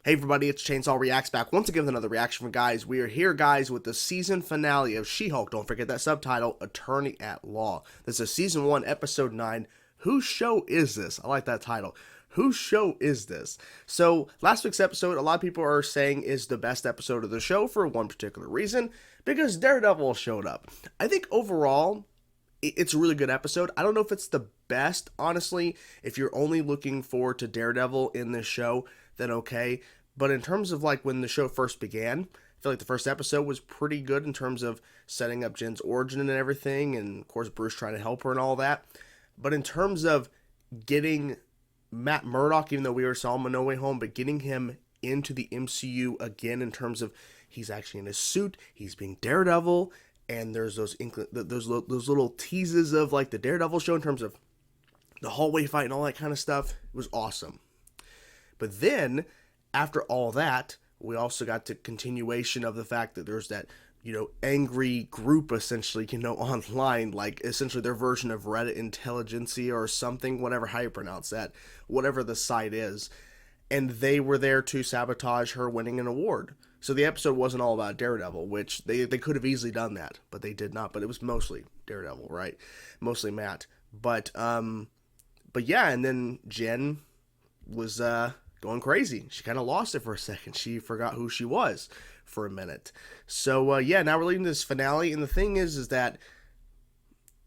Hey everybody, it's Chainsaw Reacts back once again with another reaction from guys. We are here, guys, with the season finale of She-Hulk. Don't forget that subtitle, Attorney at Law. This is season 1, episode 9. Whose show is this? I like that title. Whose show is this? So, last week's episode, a lot of people are saying is the best episode of the show for one particular reason, because Daredevil showed up. I think overall, it's a really good episode. I don't know if it's the best, honestly. If you're only looking forward to Daredevil in this show, then okay. But in terms of like when the show first began, I feel like the first episode was pretty good in terms of setting up Jen's origin and everything, and of course Bruce trying to help her and all that. But in terms of getting Matt Murdock, even though we already saw him in No Way Home, but getting him into the MCU again in terms of he's actually in his suit, he's being Daredevil, and there's those little teases of like the Daredevil show in terms of the hallway fight and all that kind of stuff. It was awesome. But then, after all that, we also got the continuation of the fact that there's that, angry group essentially, online, like essentially their version of Reddit intelligentsia or something, whatever, how you pronounce that, whatever the site is. And they were there to sabotage her winning an award. So the episode wasn't all about Daredevil, which they could have easily done that, but they did not. But it was mostly Daredevil, right? Mostly Matt. But yeah, and then Jen was going crazy. She kind of lost it for a second. She forgot who she was for a minute. So yeah, now we're leading to this finale, and the thing is that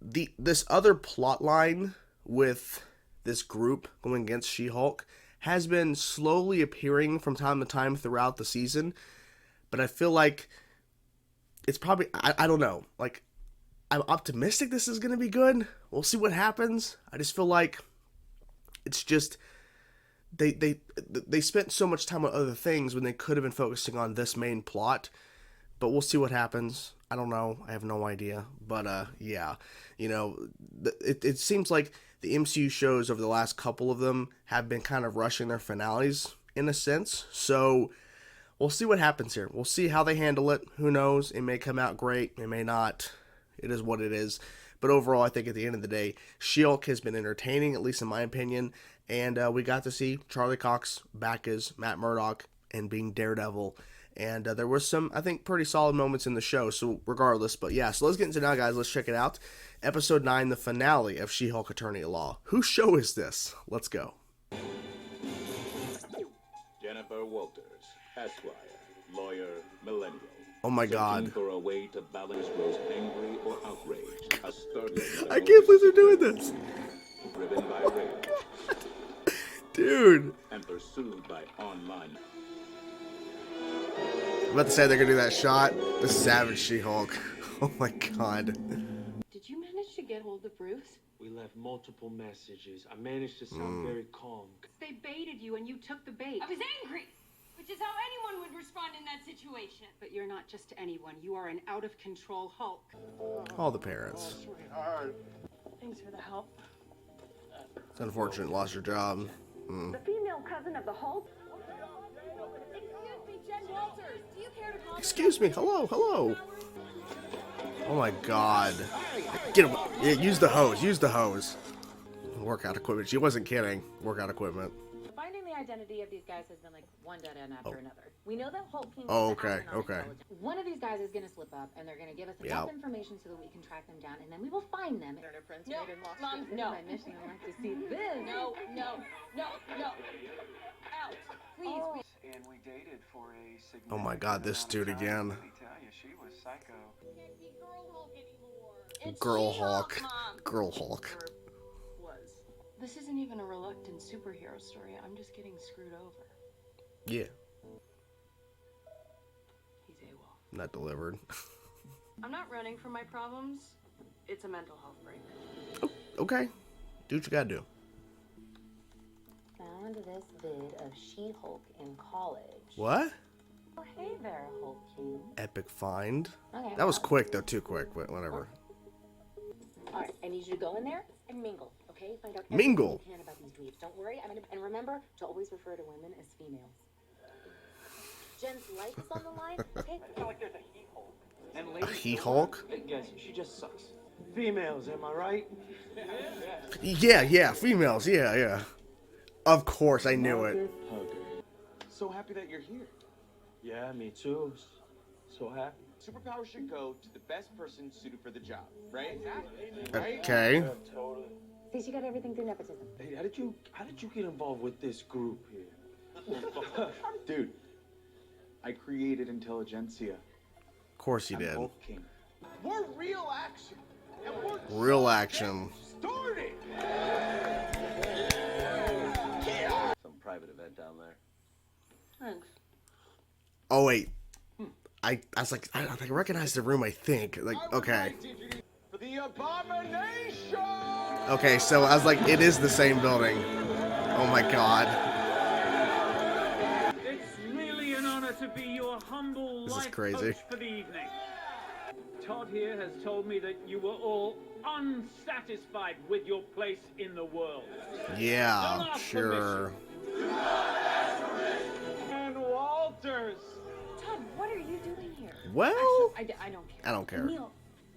this other plot line with this group going against She-Hulk has been slowly appearing from time to time throughout the season, but I feel like it's probably, I don't know, like, I'm optimistic this is going to be good. We'll see what happens. I just feel like it's just they spent so much time on other things when they could have been focusing on this main plot. But we'll see what happens. I don't know. I have no idea. But yeah, it seems like the MCU shows over the last couple of them have been kind of rushing their finales in a sense. So we'll see what happens here. We'll see how they handle it. Who knows? It may come out great. It may not. It is what it is. But overall, I think at the end of the day, She-Hulk has been entertaining, at least in my opinion. And we got to see Charlie Cox back as Matt Murdock and being Daredevil. And there was some, I think, pretty solid moments in the show. So regardless, but yeah. So let's get into it now, guys. Let's check it out. Episode 9, the finale of She-Hulk Attorney at Law. Whose show is this? Let's go. Jennifer Walters, Esquire, lawyer, millennial. Oh my God. Searching for a way to balance Rose angry or outraged. A startling I can't believe they're doing this. Driven by rage. Dude. And pursued by online. I'm about to say they're going to do that shot. The savage She-Hulk. Oh my God. Did you manage to get hold of Bruce? We left multiple messages. I managed to sound very calm. They baited you and you took the bait. I was angry, which is how anyone would respond in that situation. But you're not just anyone. You are an out-of-control Hulk. All the parents. Thanks for the help. It's unfortunate, lost your job. The female cousin of the Hulk? Excuse me, Jen Walters. Do you care to call Excuse me. Hello, hello. Oh my God. Get him. Yeah, use the hose. Use the hose. Workout equipment. She wasn't kidding. Workout equipment. Finding the identity of these guys has been like one dead end after another. We know that Hulk came Oh, with the okay, Astronaut okay. Intelligence. One of these guys is going to slip up, and they're going to give us enough information so that we can track them down, and then we will find them. They're their friends No, made in lost Mom, This is no. my mission. I like to see this. No. Out. Please. And we dated for a significant Oh my God, this dude amount of time. again. Let me tell you, she was psycho. Can't be Girl Hulk anymore. It's Girl She-Hulk, Hulk. Mom. Girl Hulk. This isn't even a reluctant superhero story. I'm just getting screwed over. Yeah. He's AWOL. Not delivered. I'm not running from my problems. It's a mental health break. Oh, okay. Do what you gotta do. Found this vid of She-Hulk in college. What? Oh, hey there, Hulk King. Epic find. Okay. That was quick though, too quick, but whatever. All right, I need you to go in there and mingle, okay? Find out Mingle? everything you can about these dweebs. Don't worry, and remember to always refer to women as females. Jen's life is on the line, okay? I feel like there's a he-Hulk. And A ladies, He-Hulk? guys, she just sucks. Females, am I right? Yeah, females, yeah. Of course, I knew it. Hugger. So so happy that you're here. Yeah, me too. So happy. Superpowers should go to the best person suited for the job, right? Okay. Yeah, totally. Thinks you got everything through nepotism. Hey, how did you get involved with this group here? Dude, I created Intelligentsia. Of course you I'm did. Hulk King. We're real action. And we're Real action. started. Some private event down there. Thanks. Oh wait. I was like, I recognize the room. I think. Like, okay. For the abomination. Okay, so I was like, it is the same building. Oh my god. It's really an honor to be your humble This is life crazy. coach for the evening. Todd here has told me that you were all unsatisfied with your place in the world. Yeah, sure. And Walters. Todd, what are you doing here? Well, Actually, I don't care. I don't care. Neil,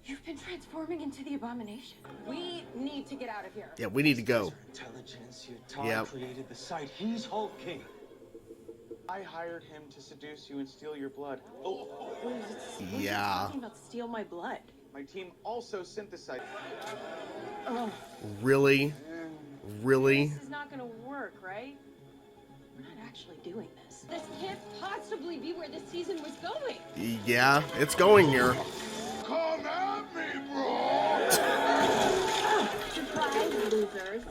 you've been transforming into the abomination. We need to get out of here. Yeah, we need to go. Intelligentsia. Todd Yep. created the site. He's Hulk King. I hired him to seduce you and steal your blood. What are you Yeah. talking about? Steal my blood. My team also synthesized. Really? Really? This is not gonna work, right? We're not actually doing this. This can't possibly be where this season was going. Yeah, it's going here. Come at me, bro! Surprise, losers.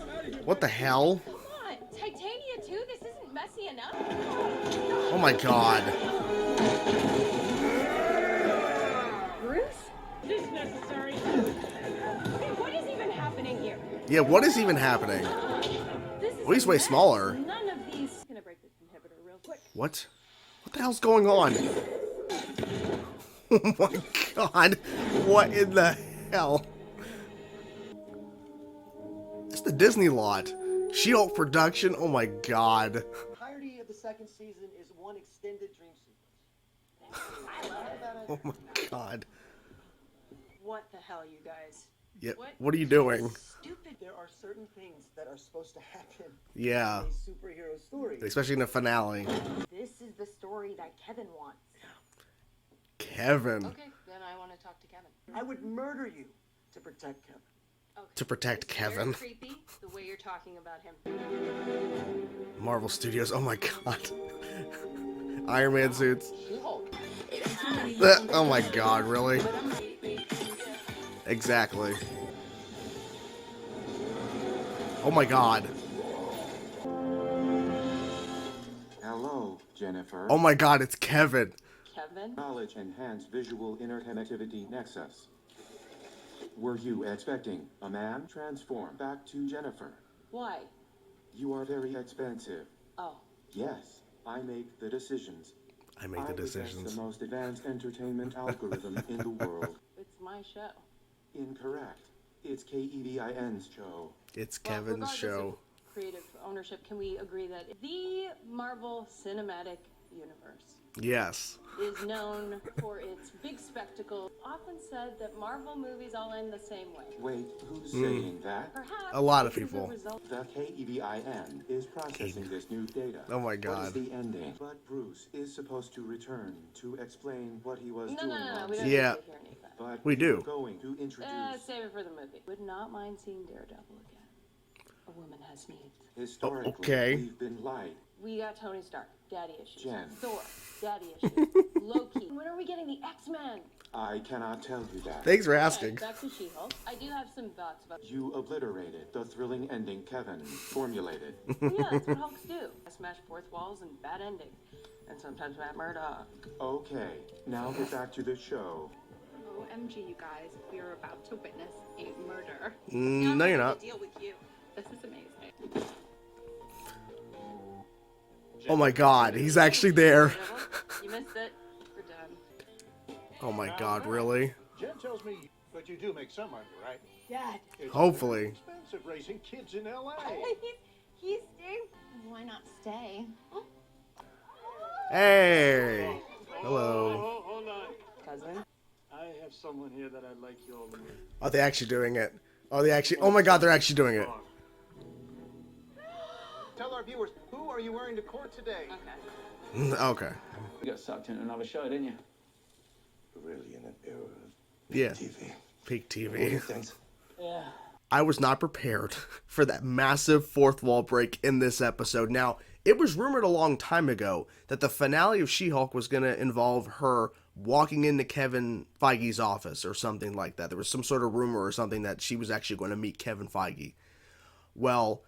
What the hell? Come on, Titania too? This isn't messy enough? Oh my god. Bruce? Is this necessary? Hey, what is even happening here? Yeah, what is even happening? This is Well, he's a way mess. smaller. None of these. Gonna break this inhibitor real quick. What? What the hell's going on? Oh my god. What in the hell? It's the Disney lot. She-Hulk production. Oh my god. The entirety of the second season is one extended dream sequence. Oh my god. What the hell, you guys? Yeah, what are you doing? Stupid. There are certain things that are supposed to happen Yeah, in a superhero story. especially in the finale. This is the story that Kevin wants. Kevin. Okay, then I want to talk to Kevin. I would murder you to protect Kevin. Okay. To protect It's Kevin. Very creepy the way you're talking about him. Marvel Studios. Oh my god. Iron Man suits. Oh my god, really? Exactly. Oh my god. Hello, Jennifer. Oh my god, it's Kevin. Kevin? Knowledge enhanced visual interconnectivity nexus. Were you expecting a man transform back to Jennifer? Why? You are very expensive. Oh. Yes, I make the decisions. I make the possess decisions. the most advanced entertainment algorithm in the world. It's my show. Incorrect. It's KEVIN's show. It's Well, Kevin's regardless show. of creative ownership, can we agree that the Marvel Cinematic Universe Yes. is known for its big spectacle? Often said that Marvel movies all end the same way. Wait, who's saying that? Perhaps A lot of this is a people. result- The KEVIN is processing this new data. Oh my What is god. the ending? But Bruce is supposed to return to explain what he was No, doing no, no, on we don't set. Yeah. need to hear any of that. But We do. we're going to introduce Save it for the movie. Would not mind seeing Daredevil again. A woman has needs. historically. okay. We've been lied. We got Tony Stark, daddy issues. Jen. Thor, daddy issues. Loki. When are we getting the X-Men? I cannot tell you that. Thanks for Okay, asking. back to She-Hulk. I do have some thoughts about. You obliterated the thrilling ending Kevin formulated. Yeah, that's what Hulks do. I smash fourth walls and bad ending, and sometimes Matt Murdock. Okay, now get back to the show. OMG, you guys, we are about to witness a murder. No, you're not. Deal with you. This is amazing. Oh my god, he's actually there. You missed it. We're done. Oh my god, really? Jen tells me, but you do make some money, right? Dad. It's Hopefully. expensive raising kids in LA. He's staying. Why not stay? Hey. Hello. Oh, hold on. Cousin. I have someone here that I'd like you all to meet. Are they actually doing it? Oh, they actually. Oh my god, they're actually doing it. Tell our viewers, who are you wearing to court today? Okay. Okay. You got sucked into another show, didn't you? Really in an era of Yeah. TV. Peak TV. Thanks. Yeah. I was not prepared for that massive fourth wall break in this episode. Now, it was rumored a long time ago that the finale of She-Hulk was going to involve her walking into Kevin Feige's office or something like that. There was some sort of rumor or something that she was actually going to meet Kevin Feige. Well,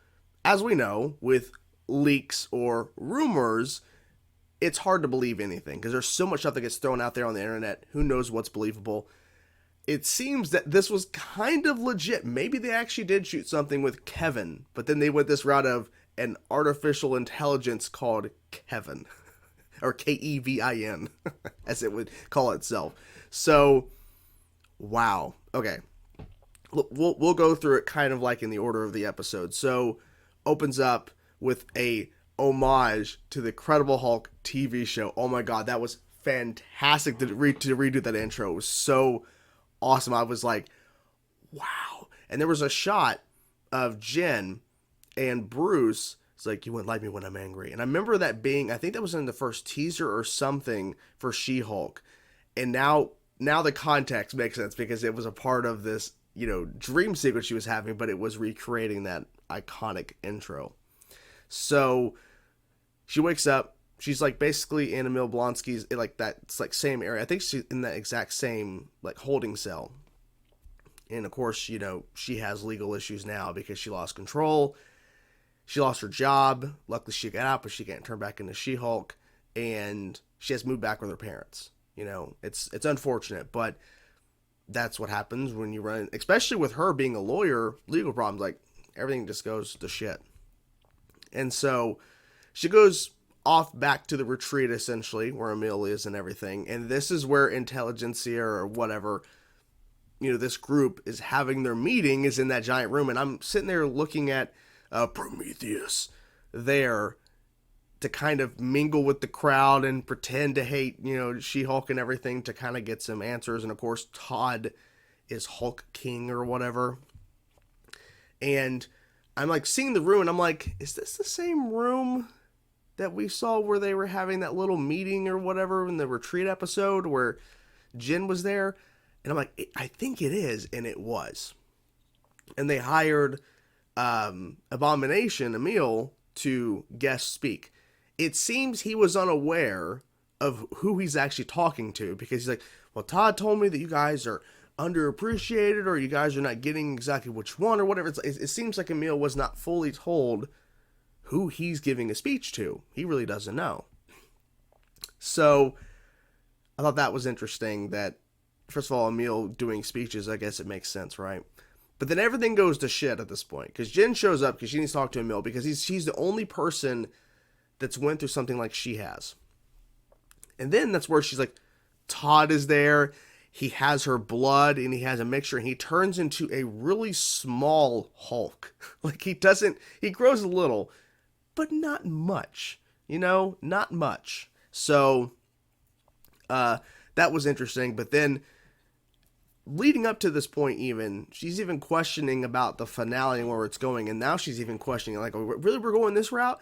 as we know, with leaks or rumors, it's hard to believe anything because there's so much stuff that gets thrown out there on the internet. Who knows what's believable? It seems that this was kind of legit. Maybe they actually did shoot something with Kevin, but then they went this route of an artificial intelligence called Kevin, or Kevin, as it would call itself. So, wow. Okay. We'll go through it kind of like in the order of the episode. So, opens up with a homage to the Incredible Hulk TV show. Oh my god, that was fantastic to redo that intro. It was so awesome. I was like, wow. And there was a shot of Jen and Bruce. It's like, you wouldn't like me when I'm angry. And I remember that being, I think that was in the first teaser or something for She-Hulk. And now the context makes sense because it was a part of this, dream sequence she was having, but it was recreating that iconic intro. So she wakes up. She's like basically in Emil Blonsky's, like that's like same area. I think she's in that exact same like holding cell. And of course, she has legal issues now because she lost control. She lost her job. Luckily she got out, but she can't turn back into She-Hulk. And she has moved back with her parents. It's unfortunate, but that's what happens when you run, especially with her being a lawyer, legal problems, like everything just goes to shit. And so she goes off back to the retreat, essentially, where Emil is and everything. And this is where Intelligentsia or whatever, this group is having their meeting, is in that giant room. And I'm sitting there looking at Prometheus there to kind of mingle with the crowd and pretend to hate, She-Hulk and everything to kind of get some answers. And of course, Todd is Hulk King or whatever. And I'm like seeing the room and I'm like, is this the same room that we saw where they were having that little meeting or whatever in the retreat episode where Jen was there? And I'm like, I think it is. And it was. And they hired Abomination, Emil, to guest speak. It seems he was unaware of who he's actually talking to because he's like, well, Todd told me that you guys are underappreciated or you guys are not getting exactly what you want or whatever. It seems like Emil was not fully told who he's giving a speech to. He really doesn't know. So I thought that was interesting that, first of all, Emil doing speeches, I guess it makes sense, right? But then everything goes to shit at this point because Jen shows up because she needs to talk to Emil because she's the only person that's went through something like she has. And then that's where she's like, Todd is there. He has her blood and he has a mixture and he turns into a really small Hulk. Like he grows a little, but not much, not much. So, that was interesting. But then leading up to this point, she's even questioning about the finale and where it's going. And now she's even questioning like, really, we're going this route?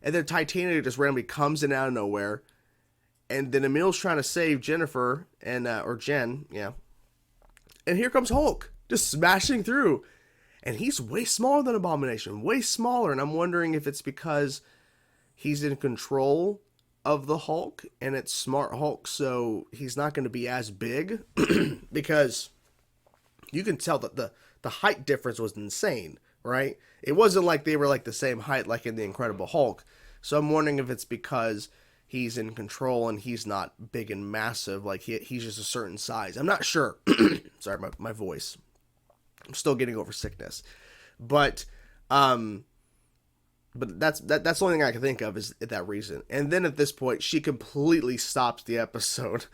And then Titania just randomly comes in out of nowhere. And then Emil's trying to save Jennifer or Jen, yeah. And here comes Hulk, just smashing through. And he's way smaller than Abomination, way smaller. And I'm wondering if it's because he's in control of the Hulk and it's Smart Hulk, so he's not going to be as big. Because you can tell that the height difference was insane, right? It wasn't like they were like the same height like in the Incredible Hulk. So I'm wondering if it's because he's in control and he's not big and massive, like he's just a certain size. I'm not sure. Sorry, my voice. I'm still getting over sickness. But that's the only thing I can think of is that reason. And then at this point, she completely stops the episode.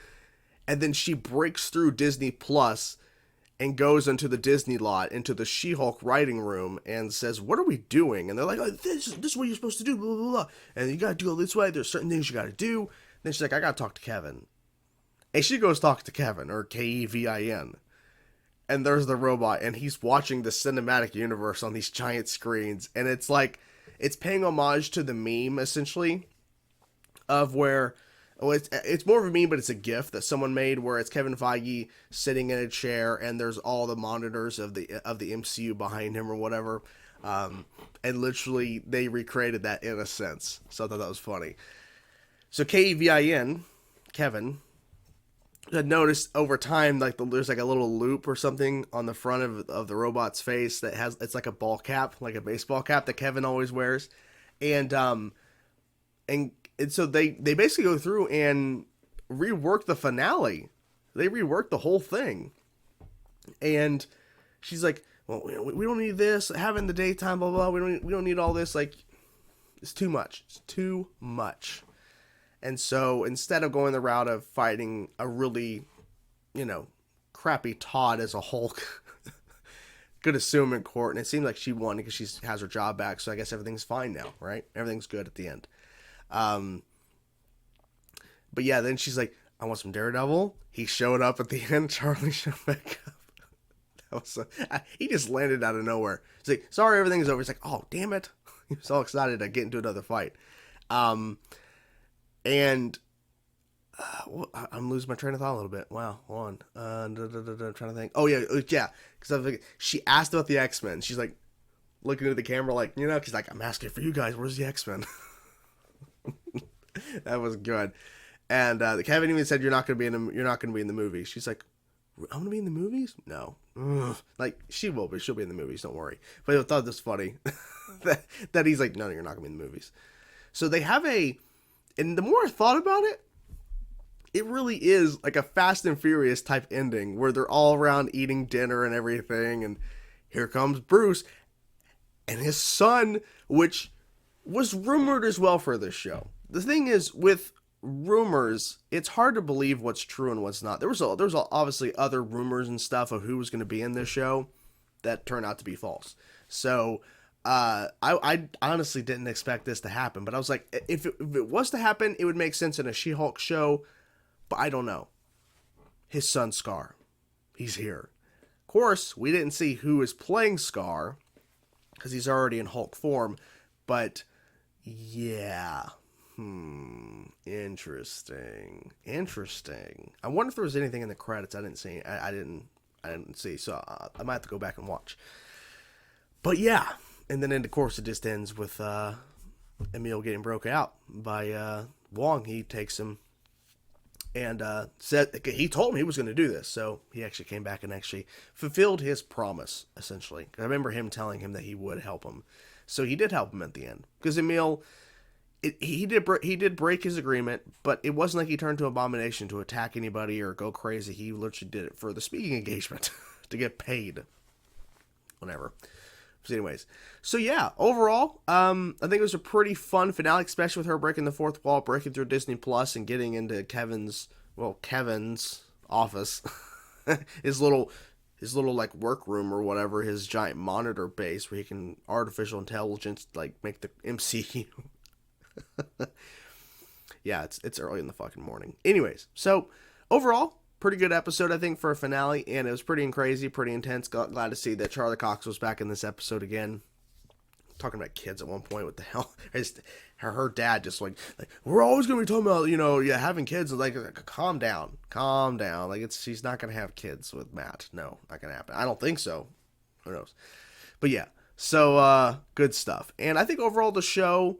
And then she breaks through Disney Plus and goes into the Disney lot, into the She-Hulk writing room, and says, what are we doing? And they're like, oh, this is what you're supposed to do, blah, blah, blah. And you got to do it this way. There's certain things you got to do. And then she's like, I got to talk to Kevin. And she goes talk to Kevin, or Kevin. And there's the robot, and he's watching the cinematic universe on these giant screens. And it's like, it's paying homage to the meme, essentially, of where, well, it's more of a meme, but it's a GIF that someone made where it's Kevin Feige sitting in a chair and there's all the monitors of the MCU behind him or whatever, and literally they recreated that in a sense. So I thought that was funny. So Kevin had noticed over time, like there's like a little loop or something on the front of the robot's face that it's like a ball cap, like a baseball cap that Kevin always wears, and so they basically go through and rework the finale. They rework the whole thing, and she's like, "Well, we don't need this. Having the daytime, blah blah. We don't need all this. Like, it's too much. It's too much." And so instead of going the route of fighting a really, crappy Todd as a Hulk, could assume in court, and it seems like she won because she has her job back. So I guess everything's fine now, right? Everything's good at the end. But yeah, then she's like, "I want some Daredevil." He showed up at the end. Charlie showed back up. He just landed out of nowhere. He's like, "Sorry, everything's over." He's like, "Oh, damn it." He was all excited to get into another fight. And I'm losing my train of thought a little bit. Wow, hold on. I'm trying to think. Oh, yeah. Because she asked about the X-Men. She's like looking at the camera like, she's like, "I'm asking for you guys. Where's the X-Men?" That was good. And Kevin even said, you're not going to be in the movie. She's like, "I'm going to be in the movies?" No. Ugh. Like, she will, but she'll be in the movies. Don't worry. But I thought this funny that he's like, "No, you're not going to be in the movies." So they have and the more I thought about it, it really is like a Fast and Furious type ending where they're all around eating dinner and everything. And here comes Bruce and his son, which was rumored as well for this show. The thing is, with rumors, it's hard to believe what's true and what's not. There was obviously other rumors and stuff of who was going to be in this show that turned out to be false. So I honestly didn't expect this to happen, but I was like, if it was to happen, it would make sense in a She-Hulk show, but I don't know. His son Scar, he's here. Of course, we didn't see who is playing Scar because he's already in Hulk form, but yeah, interesting. I wonder if there was anything in the credits I didn't see. I didn't see, so I might have to go back and watch. But yeah. And then, of course, it just ends with Emil getting broke out by Wong. He takes him and said he told him he was going to do this. So he actually came back and actually fulfilled his promise, essentially. I remember him telling him that he would help him. So he did help him at the end. Because Emil, he did break his agreement, but it wasn't like he turned to Abomination to attack anybody or go crazy. He literally did it for the speaking engagement to get paid. Whatever. So anyways, so yeah, overall, I think it was a pretty fun finale, especially with her breaking the fourth wall, breaking through Disney Plus, and getting into Kevin's office, his little like workroom or whatever, his giant monitor base where he can artificial intelligence like make the MCU. Yeah, it's early in the fucking morning. Anyways, so overall, pretty good episode, I think, for a finale, and it was pretty crazy, pretty intense. Glad to see that Charlie Cox was back in this episode again. Talking about kids at one point, what the hell? Her dad just like, "We're always going to be talking about, having kids." Like, calm down. Like, she's not going to have kids with Matt. No, not going to happen. I don't think so. Who knows? But yeah, so good stuff. And I think overall the show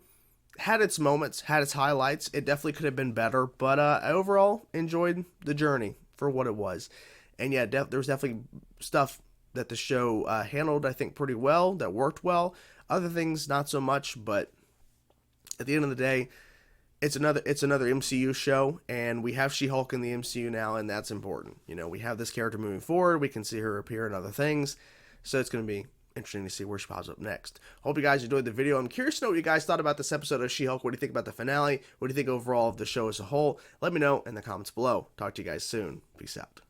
had its moments, had its highlights. It definitely could have been better, but I overall enjoyed the journey for what it was. And yeah, there was definitely stuff that the show handled, I think, pretty well, that worked well. Other things, not so much, but at the end of the day, it's another MCU show, and we have She-Hulk in the MCU now, and that's important. We have this character moving forward. We can see her appear in other things, so it's going to be interesting to see where she pops up next. Hope you guys enjoyed the video. I'm curious to know what you guys thought about this episode of She-Hulk. What do you think about the finale? What do you think overall of the show as a whole? Let me know in the comments below. Talk to you guys soon. Peace out.